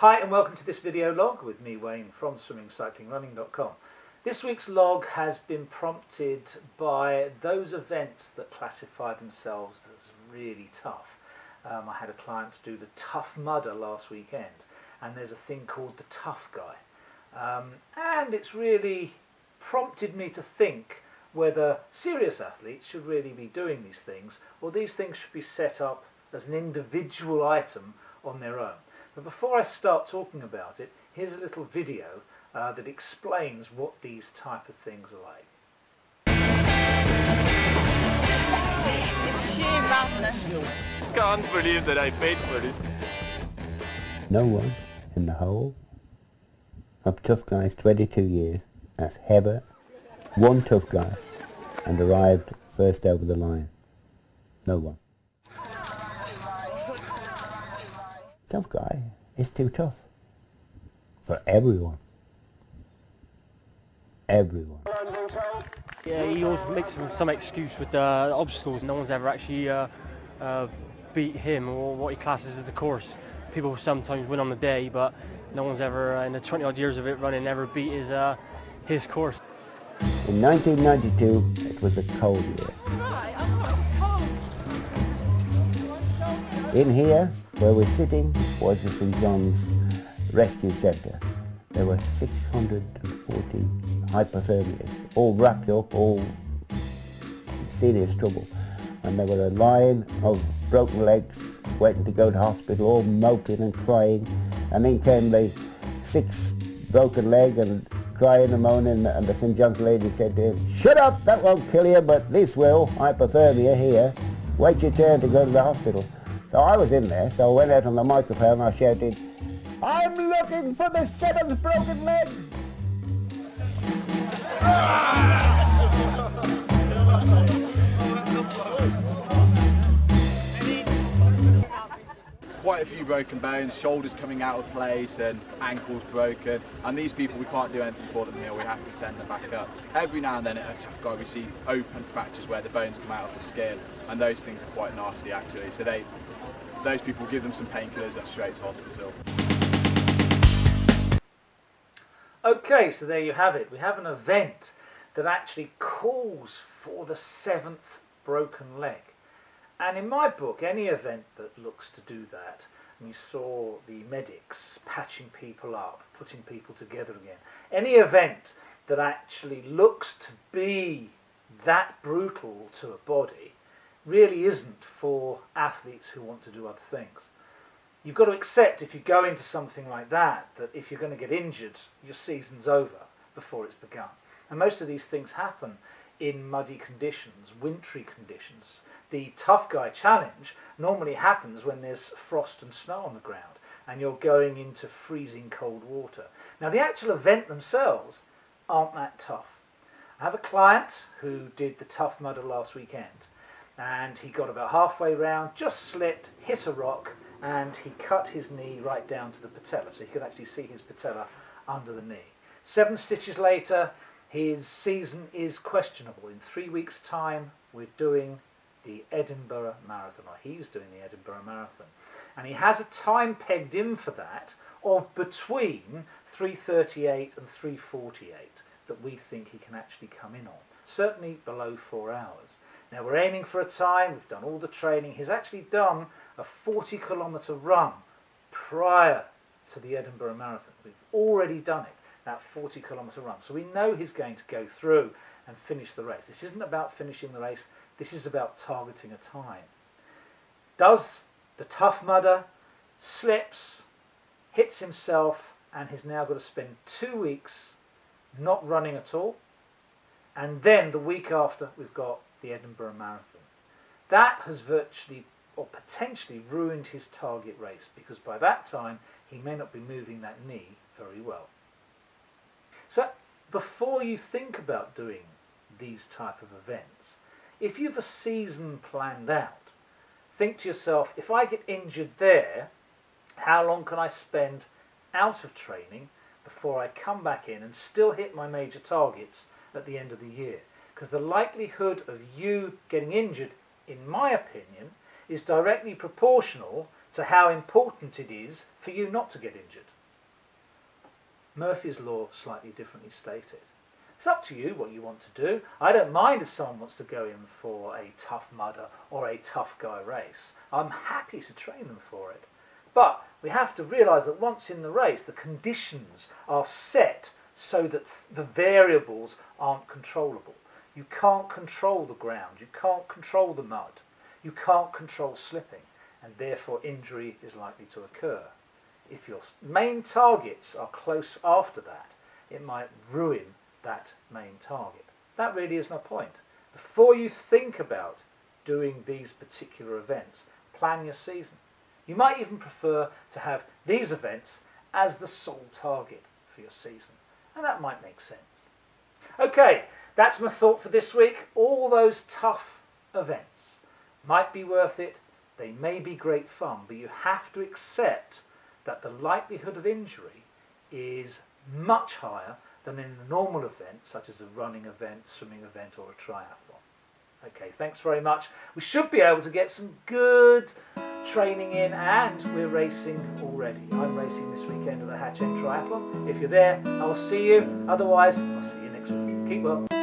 Hi and welcome to this video log with me, Wayne, from SwimCycleRunCoach. This week's log has been prompted by those events that classify themselves as really tough. I had a client do the Tough Mudder last weekend, and there's a thing called the Tough Guy. And it's really prompted me to think whether serious athletes should really be doing these things, or these things should be set up as an individual item on their own. But before I start talking about it, here's a little video that explains what these type of things are like. It's sheer madness. I can't believe that I paid for it. No one in the whole of ToughGuys 22 years has ever one tough guy and arrived first over the line. No one. Tough guy is too tough for everyone. Everyone. Yeah, he always makes some excuse with the obstacles. No one's ever actually beat him or what he classes as the course. People sometimes win on the day, but no one's ever, in the 20 odd years of it running, ever beat his course. In 1992, it was a cold year. In here, where we're sitting, was the St. John's Rescue Centre. There were 640 hypothermias, all wrapped up, all in serious trouble. And there were a line of broken legs waiting to go to hospital, all moping and crying. And then came the sixth broken leg and crying and moaning, and the St. John's lady said to him, "Shut up, that won't kill you, but this will, hypothermia here. Wait your turn to go to the hospital." So I was in there, so I went out on the microphone and I shouted, "I'm looking for the seventh broken leg!" Quite a few broken bones, shoulders coming out of place and ankles broken, and these people, we can't do anything for them here, we have to send them back up. Every now and then at a Tough Guy we see open fractures where the bones come out of the skin, and those things are quite nasty actually, so those people give them some painkillers and straight to hospital. Okay, so there you have it. We have an event that actually calls for the seventh broken leg. And in my book, any event that looks to do that, and you saw the medics patching people up, putting people together again, any event that actually looks to be that brutal to a body really isn't for athletes who want to do other things. You've got to accept, if you go into something like that, that if you're going to get injured, your season's over before it's begun. And most of these things happen in muddy conditions, wintry conditions. The Tough Guy Challenge normally happens when there's frost and snow on the ground and you're going into freezing cold water. Now the actual event themselves aren't that tough. I have a client who did the Tough Mudder last weekend, and he got about halfway round, just slipped, hit a rock, and he cut his knee right down to the patella, so you could actually see his patella under the knee. 7 stitches later, his season is questionable. In 3 weeks' time, we're doing the Edinburgh Marathon, or he's doing the Edinburgh Marathon. And he has a time pegged in for that of between 3:38 and 3:48 that we think he can actually come in on. Certainly below 4 hours. Now we're aiming for a time, we've done all the training. He's actually done a 40-kilometre run prior to the Edinburgh Marathon. We've already done it, that 40-kilometre run. So we know he's going to go through and finish the race. This isn't about finishing the race, this is about targeting a time. Does the Tough Mudder, slips, hits himself, and he's now got to spend 2 weeks not running at all. And then the week after, we've got the Edinburgh Marathon. That has virtually or potentially ruined his target race, because by that time he may not be moving that knee very well. So before you think about doing these type of events, if you've a season planned out, think to yourself, if I get injured there, how long can I spend out of training before I come back in and still hit my major targets at the end of the year? Because the likelihood of you getting injured, in my opinion, is directly proportional to how important it is for you not to get injured. Murphy's Law slightly differently stated. It's up to you what you want to do. I don't mind if someone wants to go in for a Tough Mudder or a Tough Guy race. I'm happy to train them for it. But we have to realise that once in the race, the conditions are set so that the variables aren't controllable. You can't control the ground, you can't control the mud, you can't control slipping, and therefore injury is likely to occur. If your main targets are close after that, it might ruin that main target. That really is my point. Before you think about doing these particular events, plan your season. You might even prefer to have these events as the sole target for your season, and that might make sense. Okay, that's my thought for this week. All those tough events might be worth it, they may be great fun, but you have to accept that the likelihood of injury is much higher than in a normal event, such as a running event, swimming event, or a triathlon. Okay, thanks very much. We should be able to get some good training in, and we're racing already. I'm racing this weekend at the Hatch End Triathlon. If you're there, I'll see you. Otherwise, I'll see you next week. Keep well.